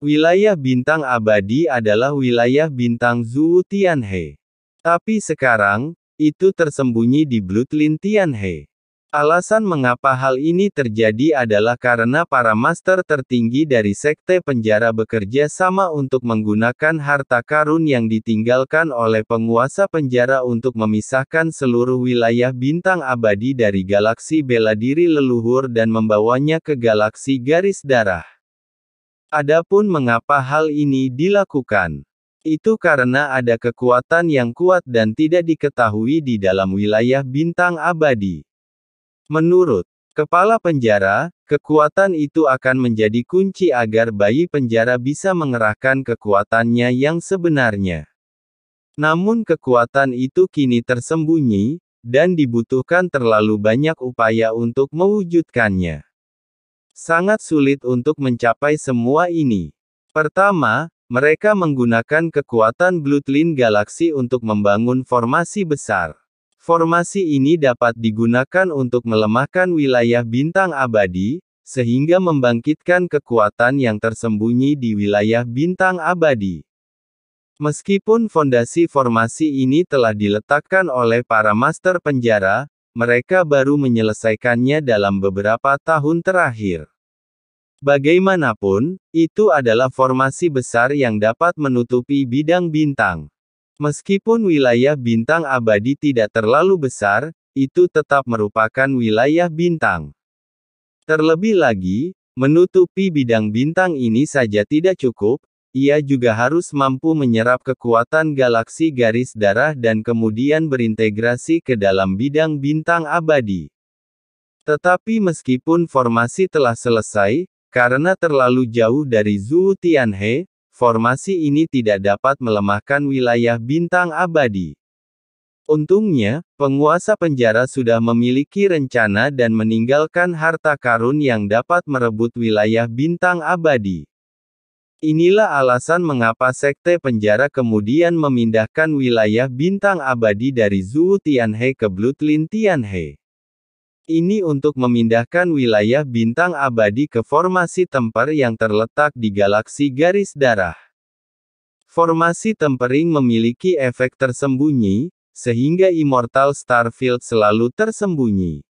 Wilayah bintang abadi adalah wilayah bintang Zhou Tianhe. Tapi sekarang, itu tersembunyi di Bloodline Tianhe. Alasan mengapa hal ini terjadi adalah karena para master tertinggi dari Sekte Penjara bekerja sama untuk menggunakan harta karun yang ditinggalkan oleh penguasa penjara untuk memisahkan seluruh wilayah bintang abadi dari galaksi bela diri leluhur dan membawanya ke galaksi garis darah. Adapun mengapa hal ini dilakukan, itu karena ada kekuatan yang kuat dan tidak diketahui di dalam wilayah bintang abadi. Menurut kepala penjara, kekuatan itu akan menjadi kunci agar bayi penjara bisa mengerahkan kekuatannya yang sebenarnya. Namun kekuatan itu kini tersembunyi, dan dibutuhkan terlalu banyak upaya untuk mewujudkannya. Sangat sulit untuk mencapai semua ini. Pertama, mereka menggunakan kekuatan Bloodline Galaksi untuk membangun formasi besar. Formasi ini dapat digunakan untuk melemahkan wilayah bintang abadi, sehingga membangkitkan kekuatan yang tersembunyi di wilayah bintang abadi. Meskipun fondasi formasi ini telah diletakkan oleh para master penjara, mereka baru menyelesaikannya dalam beberapa tahun terakhir. Bagaimanapun, itu adalah formasi besar yang dapat menutupi bidang bintang. Meskipun wilayah bintang abadi tidak terlalu besar, itu tetap merupakan wilayah bintang. Terlebih lagi, menutupi bidang bintang ini saja tidak cukup, ia juga harus mampu menyerap kekuatan galaksi garis darah dan kemudian berintegrasi ke dalam bidang bintang abadi. Tetapi meskipun formasi telah selesai, karena terlalu jauh dari Zhou Tianhe, formasi ini tidak dapat melemahkan wilayah bintang abadi. Untungnya, penguasa penjara sudah memiliki rencana dan meninggalkan harta karun yang dapat merebut wilayah bintang abadi. Inilah alasan mengapa Sekte Penjara kemudian memindahkan wilayah bintang abadi dari Zhou Tianhe ke Bloodline Tianhe. Ini untuk memindahkan wilayah bintang abadi ke formasi temper yang terletak di galaksi garis darah. Formasi tempering memiliki efek tersembunyi, sehingga Immortal Starfield selalu tersembunyi.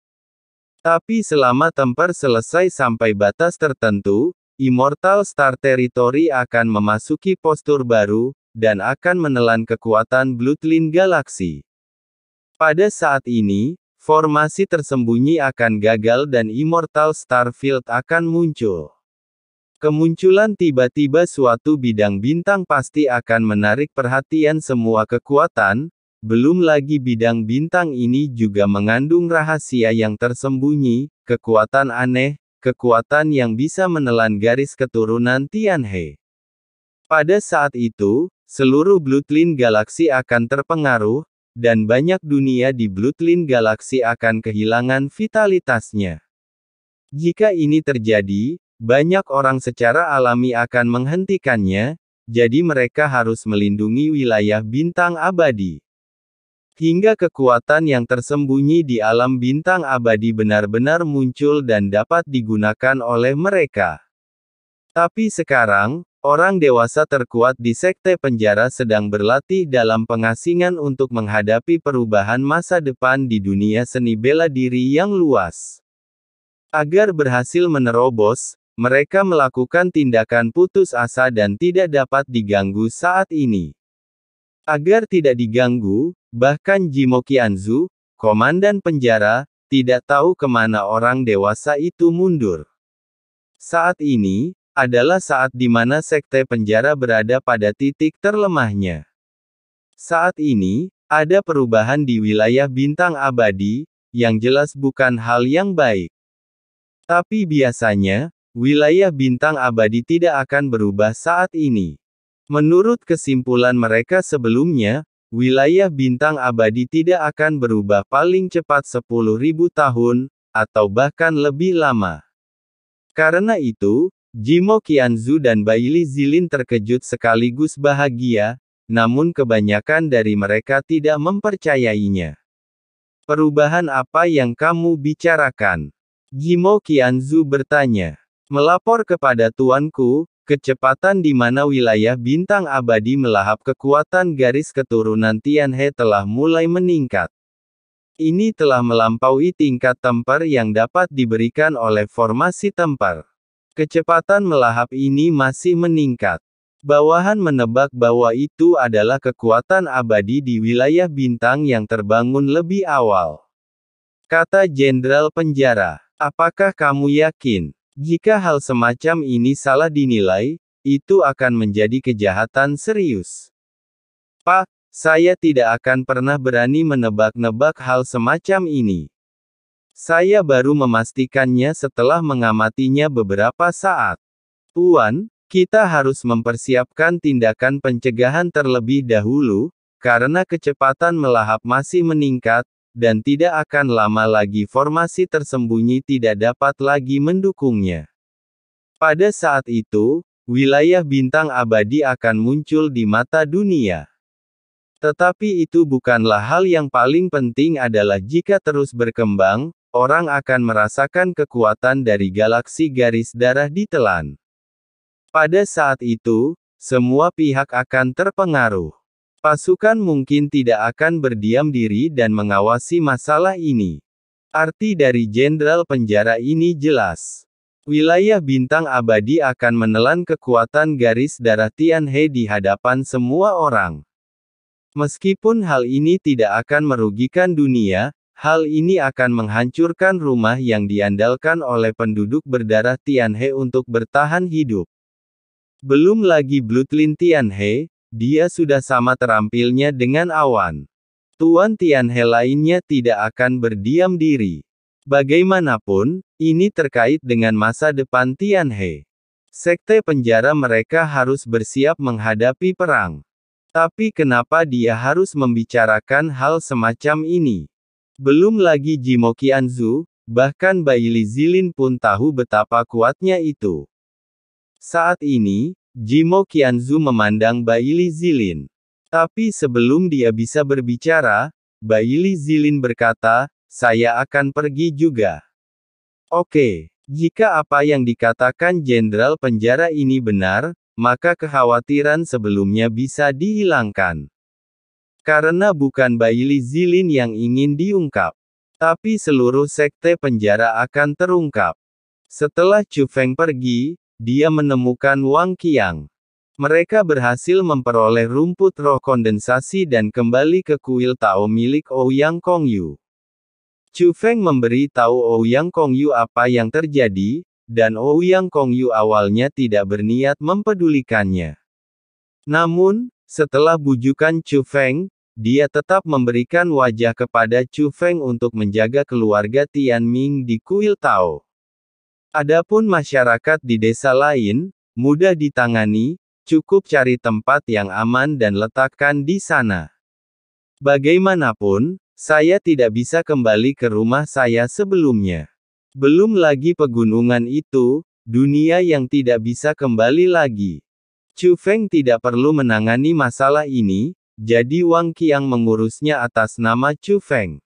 Tapi selama temper selesai sampai batas tertentu, Immortal Star Territory akan memasuki postur baru, dan akan menelan kekuatan Bloodline Galaksi. Pada saat ini, formasi tersembunyi akan gagal dan Immortal Starfield akan muncul. Kemunculan tiba-tiba suatu bidang bintang pasti akan menarik perhatian semua kekuatan, belum lagi bidang bintang ini juga mengandung rahasia yang tersembunyi, kekuatan aneh, kekuatan yang bisa menelan garis keturunan Tianhe. Pada saat itu, seluruh Bloodline Galaksi akan terpengaruh, dan banyak dunia di Bloodline Galaksi akan kehilangan vitalitasnya. Jika ini terjadi, banyak orang secara alami akan menghentikannya, jadi mereka harus melindungi wilayah bintang abadi. Hingga kekuatan yang tersembunyi di alam bintang abadi benar-benar muncul dan dapat digunakan oleh mereka. Tapi sekarang, orang dewasa terkuat di Sekte Penjara sedang berlatih dalam pengasingan untuk menghadapi perubahan masa depan di dunia seni bela diri yang luas. Agar berhasil menerobos, mereka melakukan tindakan putus asa dan tidak dapat diganggu saat ini. Agar tidak diganggu, bahkan Jimo Qianzu, komandan penjara, tidak tahu kemana orang dewasa itu mundur. Saat ini, adalah saat di mana Sekte Penjara berada pada titik terlemahnya. Saat ini, ada perubahan di wilayah bintang abadi, yang jelas bukan hal yang baik. Tapi biasanya, wilayah bintang abadi tidak akan berubah saat ini. Menurut kesimpulan mereka sebelumnya, wilayah bintang abadi tidak akan berubah paling cepat 10.000 tahun, atau bahkan lebih lama. Karena itu, Jimo Qianzu dan Baili Zilin terkejut sekaligus bahagia, namun kebanyakan dari mereka tidak mempercayainya. Perubahan apa yang kamu bicarakan? Jimo Qianzu bertanya. Melapor kepada tuanku, kecepatan di mana wilayah bintang abadi melahap kekuatan garis keturunan Tianhe telah mulai meningkat. Ini telah melampaui tingkat temper yang dapat diberikan oleh formasi temper. Kecepatan melahap ini masih meningkat. Bawahan menebak bahwa itu adalah kekuatan abadi di wilayah bintang yang terbangun lebih awal. Kata Jenderal Penjara, apakah kamu yakin? Jika hal semacam ini salah dinilai, itu akan menjadi kejahatan serius. Pak, saya tidak akan pernah berani menebak-nebak hal semacam ini. Saya baru memastikannya setelah mengamatinya beberapa saat. Tuan, kita harus mempersiapkan tindakan pencegahan terlebih dahulu, karena kecepatan melahap masih meningkat, dan tidak akan lama lagi formasi tersembunyi tidak dapat lagi mendukungnya. Pada saat itu, wilayah bintang abadi akan muncul di mata dunia. Tetapi itu bukanlah hal yang paling penting adalah jika terus berkembang, orang akan merasakan kekuatan dari galaksi garis darah ditelan. Pada saat itu, semua pihak akan terpengaruh. Pasukan mungkin tidak akan berdiam diri dan mengawasi masalah ini. Arti dari Jenderal Penjara ini jelas. Wilayah bintang abadi akan menelan kekuatan garis darah Tianhe di hadapan semua orang. Meskipun hal ini tidak akan merugikan dunia, hal ini akan menghancurkan rumah yang diandalkan oleh penduduk berdarah Tianhe untuk bertahan hidup. Belum lagi Bloodline Tianhe, dia sudah sama terampilnya dengan awan. Tuan Tianhe lainnya tidak akan berdiam diri. Bagaimanapun, ini terkait dengan masa depan Tianhe. Sekte penjara mereka harus bersiap menghadapi perang. Tapi kenapa dia harus membicarakan hal semacam ini? Belum lagi Jimo Qianzu, bahkan Baili Zilin pun tahu betapa kuatnya itu. Saat ini, Jimo Qianzu memandang Baili Zilin. Tapi sebelum dia bisa berbicara, Baili Zilin berkata, saya akan pergi juga. Oke, jika apa yang dikatakan Jenderal Penjara ini benar, maka kekhawatiran sebelumnya bisa dihilangkan. Karena bukan Baili Zilin yang ingin diungkap, tapi seluruh sekte penjara akan terungkap. Setelah Chu Feng pergi, dia menemukan Wang Qiang. Mereka berhasil memperoleh rumput roh kondensasi dan kembali ke kuil Tao milik Ouyang Kongyu. Chu Feng memberi tahu Ouyang Kongyu apa yang terjadi, dan Ouyang Kongyu awalnya tidak berniat mempedulikannya. Namun, setelah bujukan Chu Feng, dia tetap memberikan wajah kepada Chu Feng untuk menjaga keluarga Tianming di kuil Tao. Adapun masyarakat di desa lain, mudah ditangani, cukup cari tempat yang aman dan letakkan di sana. Bagaimanapun, saya tidak bisa kembali ke rumah saya sebelumnya. Belum lagi pegunungan itu, dunia yang tidak bisa kembali lagi. Chu Feng tidak perlu menangani masalah ini, jadi Wang Qiang mengurusnya atas nama Chu Feng.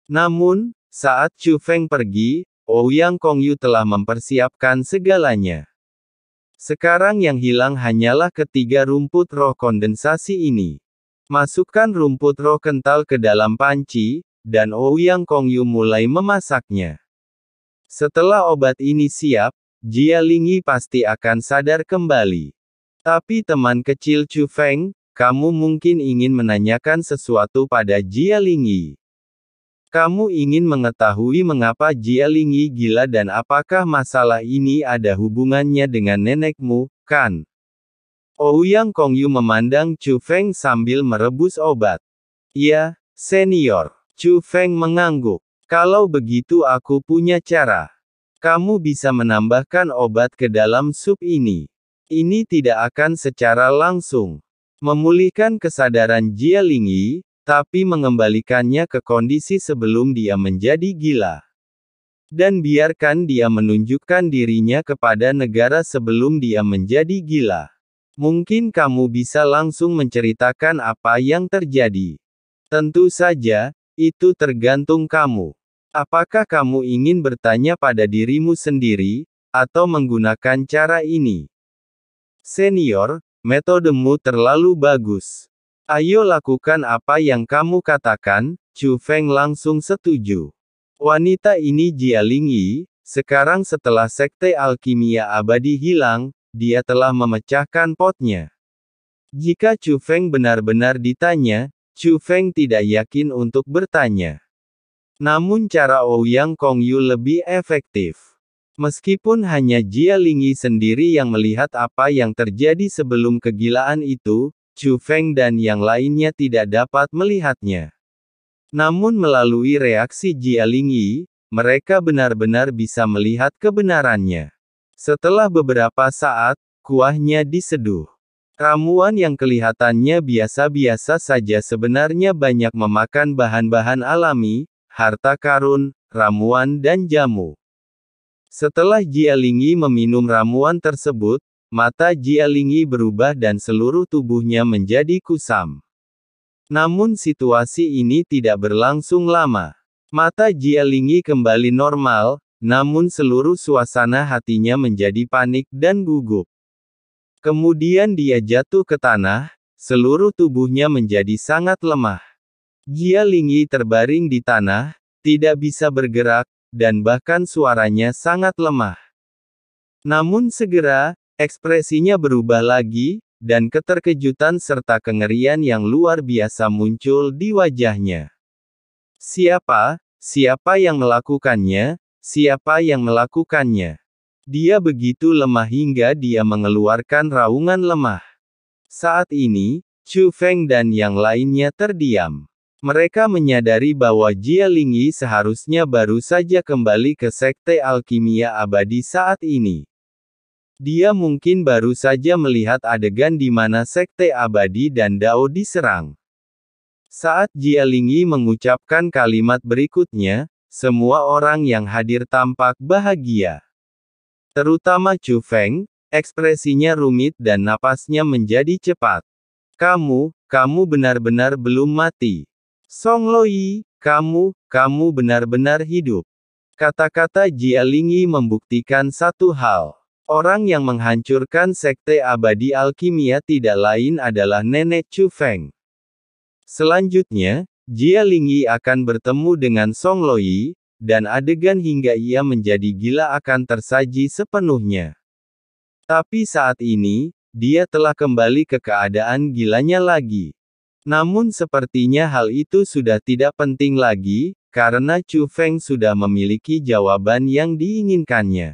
Namun, saat Chu Feng pergi, Ouyang Kongyu telah mempersiapkan segalanya. Sekarang yang hilang hanyalah ketiga rumput roh kondensasi ini. Masukkan rumput roh kental ke dalam panci, dan Ouyang Kongyu mulai memasaknya. Setelah obat ini siap, Jia Lingyi pasti akan sadar kembali. Tapi teman kecil Chu Feng, kamu mungkin ingin menanyakan sesuatu pada Jia Lingyi. Kamu ingin mengetahui mengapa Jia Lingyi gila dan apakah masalah ini ada hubungannya dengan nenekmu, kan? Ouyang Kongyu memandang Chu Feng sambil merebus obat. Ya, senior. Chu Feng mengangguk. Kalau begitu aku punya cara. Kamu bisa menambahkan obat ke dalam sup ini. Ini tidak akan secara langsung memulihkan kesadaran Jia Lingyi, tapi mengembalikannya ke kondisi sebelum dia menjadi gila. Dan biarkan dia menunjukkan dirinya kepada negara sebelum dia menjadi gila. Mungkin kamu bisa langsung menceritakan apa yang terjadi. Tentu saja, itu tergantung kamu. Apakah kamu ingin bertanya pada dirimu sendiri, atau menggunakan cara ini? Senior, metodemu terlalu bagus. Ayo lakukan apa yang kamu katakan. Chu Feng langsung setuju. Wanita ini Jia Lingyi, sekarang setelah sekte alkimia abadi hilang, dia telah memecahkan potnya. Jika Chu Feng benar-benar ditanya, Chu Feng tidak yakin untuk bertanya. Namun cara Ouyang Kongyu lebih efektif. Meskipun hanya Jia Lingyi sendiri yang melihat apa yang terjadi sebelum kegilaan itu, Chu Feng dan yang lainnya tidak dapat melihatnya. Namun melalui reaksi Jia Lingyi, mereka benar-benar bisa melihat kebenarannya. Setelah beberapa saat, kuahnya diseduh. Ramuan yang kelihatannya biasa-biasa saja sebenarnya banyak memakan bahan-bahan alami, harta karun, ramuan dan jamu. Setelah Jia Lingyi meminum ramuan tersebut, mata Jia Lingyi berubah dan seluruh tubuhnya menjadi kusam. Namun situasi ini tidak berlangsung lama. Mata Jia Lingyi kembali normal, namun seluruh suasana hatinya menjadi panik dan gugup. Kemudian dia jatuh ke tanah, seluruh tubuhnya menjadi sangat lemah. Jia Lingyi terbaring di tanah, tidak bisa bergerak, dan bahkan suaranya sangat lemah. Namun segera, ekspresinya berubah lagi, dan keterkejutan serta kengerian yang luar biasa muncul di wajahnya. Siapa? Siapa yang melakukannya? Siapa yang melakukannya? Dia begitu lemah hingga dia mengeluarkan raungan lemah. Saat ini, Chu Feng dan yang lainnya terdiam. Mereka menyadari bahwa Jia Lingyi seharusnya baru saja kembali ke sekte alkimia abadi saat ini. Dia mungkin baru saja melihat adegan di mana sekte abadi dan Dao diserang. Saat Jia Lingyi mengucapkan kalimat berikutnya, semua orang yang hadir tampak bahagia. Terutama Chu Feng, ekspresinya rumit dan napasnya menjadi cepat. Kamu benar-benar belum mati. Song Loi, kamu benar-benar hidup. Kata-kata Jia Lingyi membuktikan satu hal. Orang yang menghancurkan sekte abadi alkimia tidak lain adalah nenek Chu Feng. Selanjutnya, Jia Lingyi akan bertemu dengan Song Loi, dan adegan hingga ia menjadi gila akan tersaji sepenuhnya. Tapi saat ini, dia telah kembali ke keadaan gilanya lagi. Namun sepertinya hal itu sudah tidak penting lagi, karena Chu Feng sudah memiliki jawaban yang diinginkannya.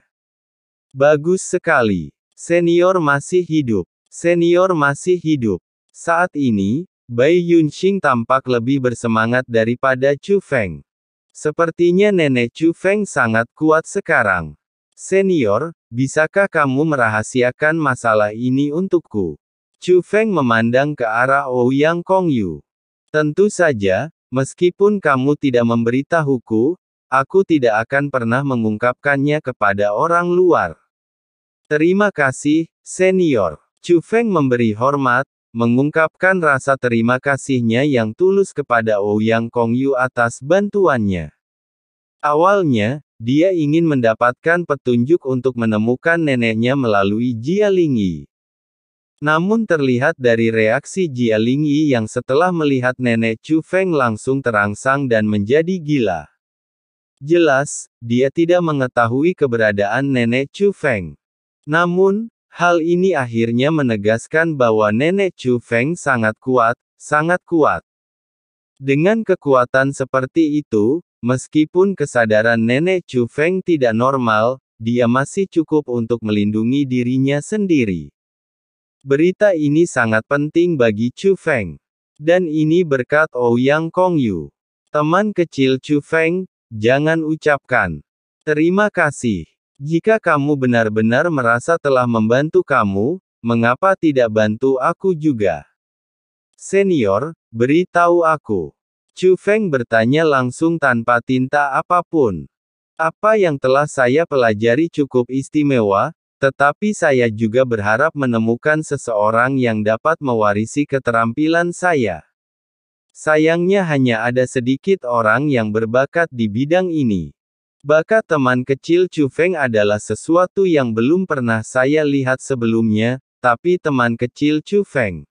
Bagus sekali. Senior masih hidup. Senior masih hidup. Saat ini, Bai Yunxing tampak lebih bersemangat daripada Chu Feng. Sepertinya nenek Chu Feng sangat kuat sekarang. Senior, bisakah kamu merahasiakan masalah ini untukku? Chu Feng memandang ke arah Ouyang Kongyu. Tentu saja, meskipun kamu tidak memberitahuku, aku tidak akan pernah mengungkapkannya kepada orang luar. Terima kasih, senior. Chu Feng memberi hormat, mengungkapkan rasa terima kasihnya yang tulus kepada Ouyang Kongyu atas bantuannya. Awalnya, dia ingin mendapatkan petunjuk untuk menemukan neneknya melalui Jia Lingyi. Namun terlihat dari reaksi Jia Lingyi yang setelah melihat nenek Chu Feng langsung terangsang dan menjadi gila. Jelas, dia tidak mengetahui keberadaan nenek Chu Feng. Namun, hal ini akhirnya menegaskan bahwa nenek Chu Feng sangat kuat, sangat kuat. Dengan kekuatan seperti itu, meskipun kesadaran nenek Chu Feng tidak normal, dia masih cukup untuk melindungi dirinya sendiri. Berita ini sangat penting bagi Chu Feng. Dan ini berkat Ouyang Kongyu. Teman kecil Chu Feng, jangan ucapkan terima kasih. Jika kamu benar-benar merasa telah membantu kamu, mengapa tidak bantu aku juga? Senior, beritahu aku. Chu Feng bertanya langsung tanpa tinta apapun. Apa yang telah saya pelajari cukup istimewa, tetapi saya juga berharap menemukan seseorang yang dapat mewarisi keterampilan saya. Sayangnya hanya ada sedikit orang yang berbakat di bidang ini. Bakat teman kecil Chu Feng adalah sesuatu yang belum pernah saya lihat sebelumnya, tapi teman kecil Chu Feng.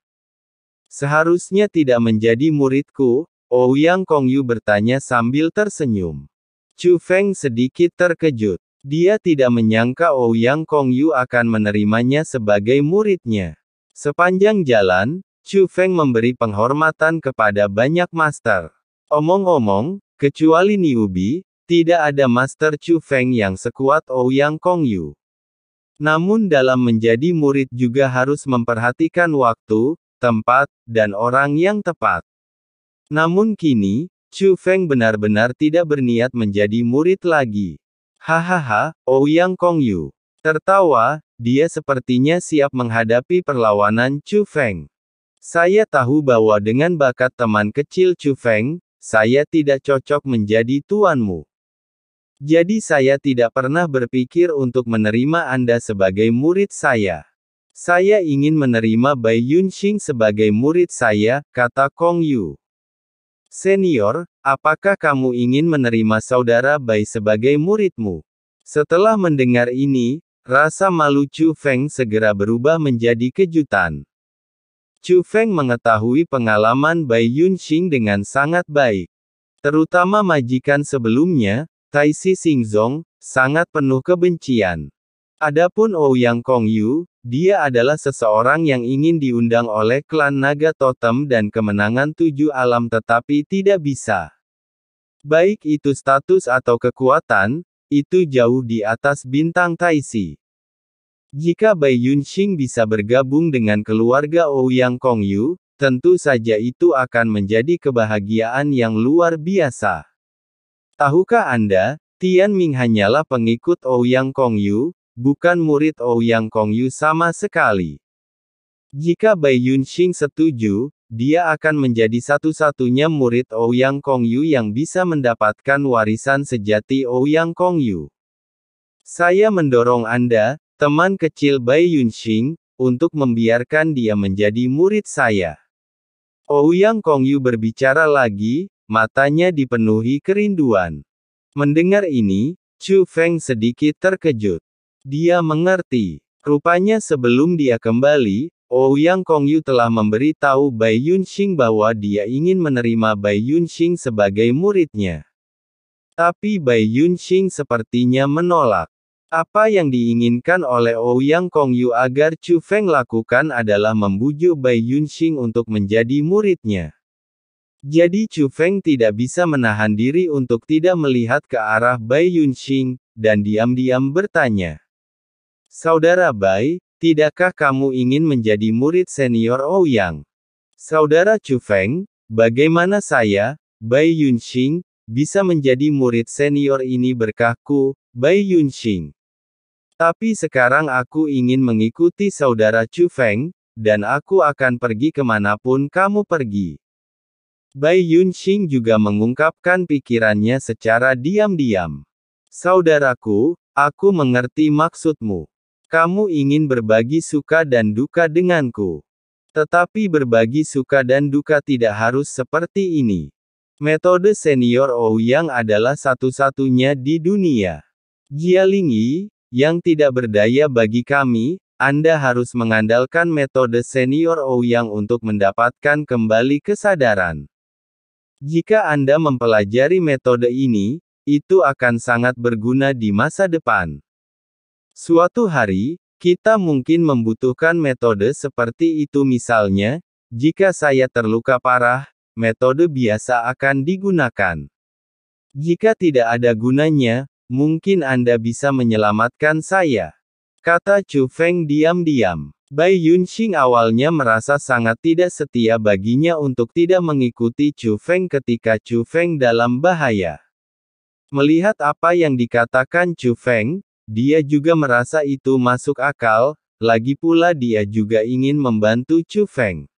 Seharusnya tidak menjadi muridku, Ouyang Kongyu bertanya sambil tersenyum. Chu Feng sedikit terkejut. Dia tidak menyangka Ouyang Kongyu akan menerimanya sebagai muridnya. Sepanjang jalan, Chu Feng memberi penghormatan kepada banyak master. Omong-omong, kecuali Niubi, tidak ada master Chu Feng yang sekuat Ouyang Kongyu. Namun dalam menjadi murid juga harus memperhatikan waktu, tempat, dan orang yang tepat. Namun kini, Chu Feng benar-benar tidak berniat menjadi murid lagi. Hahaha, Ouyang Kongyu tertawa, dia sepertinya siap menghadapi perlawanan Chu Feng. Saya tahu bahwa dengan bakat teman kecil Chu Feng, saya tidak cocok menjadi tuanmu. Jadi saya tidak pernah berpikir untuk menerima Anda sebagai murid saya. Saya ingin menerima Bai Yunxing sebagai murid saya, kata Kongyu. Senior, apakah kamu ingin menerima saudara Bai sebagai muridmu? Setelah mendengar ini, rasa malu Chu Feng segera berubah menjadi kejutan. Chu Feng mengetahui pengalaman Bai Yunxing dengan sangat baik. Terutama majikan sebelumnya, Taisi Xingzong, sangat penuh kebencian. Adapun Ouyang Kongyu, dia adalah seseorang yang ingin diundang oleh klan naga totem dan kemenangan 7 alam tetapi tidak bisa. Baik itu status atau kekuatan, itu jauh di atas bintang Taisi. Jika Bai Yunxing bisa bergabung dengan keluarga Ouyang Kongyu, tentu saja itu akan menjadi kebahagiaan yang luar biasa. Tahukah Anda, Tian Ming hanyalah pengikut Ouyang Kongyu, bukan murid Ouyang Kongyu sama sekali. Jika Bai Yunxing setuju, dia akan menjadi satu-satunya murid Ouyang Kongyu yang bisa mendapatkan warisan sejati Ouyang Kongyu. Saya mendorong Anda, teman kecil Bai Yunxing, untuk membiarkan dia menjadi murid saya. Ouyang Kongyu berbicara lagi, matanya dipenuhi kerinduan. Mendengar ini, Chu Feng sedikit terkejut. Dia mengerti. Rupanya sebelum dia kembali, Ouyang Kongyu telah memberi tahu Bai Yunxing bahwa dia ingin menerima Bai Yunxing sebagai muridnya. Tapi Bai Yunxing sepertinya menolak. Apa yang diinginkan oleh Ouyang Kongyu agar Chu Feng lakukan adalah membujuk Bai Yunxing untuk menjadi muridnya. Jadi Chu Feng tidak bisa menahan diri untuk tidak melihat ke arah Bai Yunxing, dan diam-diam bertanya. Saudara Bai, tidakkah kamu ingin menjadi murid senior Ouyang? Saudara Chu Feng, bagaimana saya, Bai Yunxing, bisa menjadi murid senior ini berkahku, Bai Yunxing? Tapi sekarang aku ingin mengikuti saudara Chu Feng, dan aku akan pergi kemanapun kamu pergi. Bai Yunxing juga mengungkapkan pikirannya secara diam-diam. Saudaraku, aku mengerti maksudmu. Kamu ingin berbagi suka dan duka denganku. Tetapi berbagi suka dan duka tidak harus seperti ini. Metode senior Ouyang adalah satu-satunya di dunia. Jialing Yi, yang tidak berdaya bagi kami, Anda harus mengandalkan metode senior Ouyang untuk mendapatkan kembali kesadaran. Jika Anda mempelajari metode ini, itu akan sangat berguna di masa depan. Suatu hari, kita mungkin membutuhkan metode seperti itu misalnya, jika saya terluka parah, metode biasa akan digunakan. Jika tidak ada gunanya, mungkin Anda bisa menyelamatkan saya. Kata Chu Feng diam-diam. Bai Yunxing awalnya merasa sangat tidak setia baginya untuk tidak mengikuti Chu Feng ketika Chu Feng dalam bahaya. Melihat apa yang dikatakan Chu Feng, dia juga merasa itu masuk akal, lagi pula dia juga ingin membantu Chu Feng.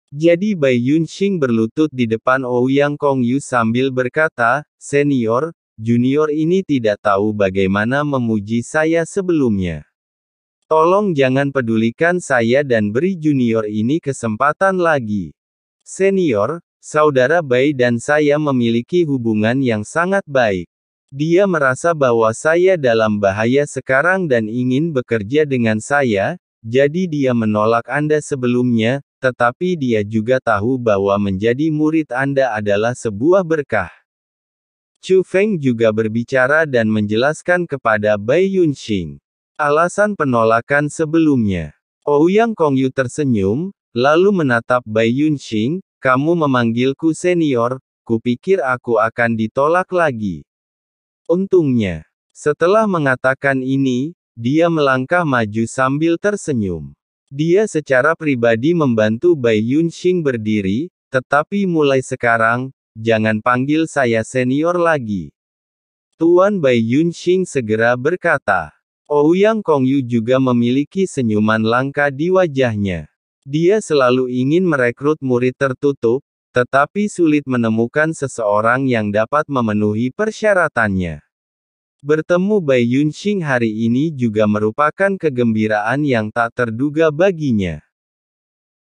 Jadi Bai Yunxing berlutut di depan Ouyang Kongyu sambil berkata, Senior, junior ini tidak tahu bagaimana memuji saya sebelumnya. Tolong jangan pedulikan saya dan beri junior ini kesempatan lagi. Senior, saudara Bai dan saya memiliki hubungan yang sangat baik. Dia merasa bahwa saya dalam bahaya sekarang dan ingin bekerja dengan saya, jadi dia menolak Anda sebelumnya, tetapi dia juga tahu bahwa menjadi murid Anda adalah sebuah berkah. Chu Feng juga berbicara dan menjelaskan kepada Bai Yunxing alasan penolakan sebelumnya. Ouyang Kongyu tersenyum, lalu menatap Bai Yunxing, kamu memanggilku senior, kupikir aku akan ditolak lagi. Untungnya, setelah mengatakan ini, dia melangkah maju sambil tersenyum. Dia secara pribadi membantu Bai Yunxing berdiri, tetapi mulai sekarang, jangan panggil saya senior lagi. Tuan Bai Yunxing segera berkata. Ouyang Kongyu juga memiliki senyuman langka di wajahnya. Dia selalu ingin merekrut murid tertutup, tetapi sulit menemukan seseorang yang dapat memenuhi persyaratannya. Bertemu Bai Yunxing hari ini juga merupakan kegembiraan yang tak terduga baginya.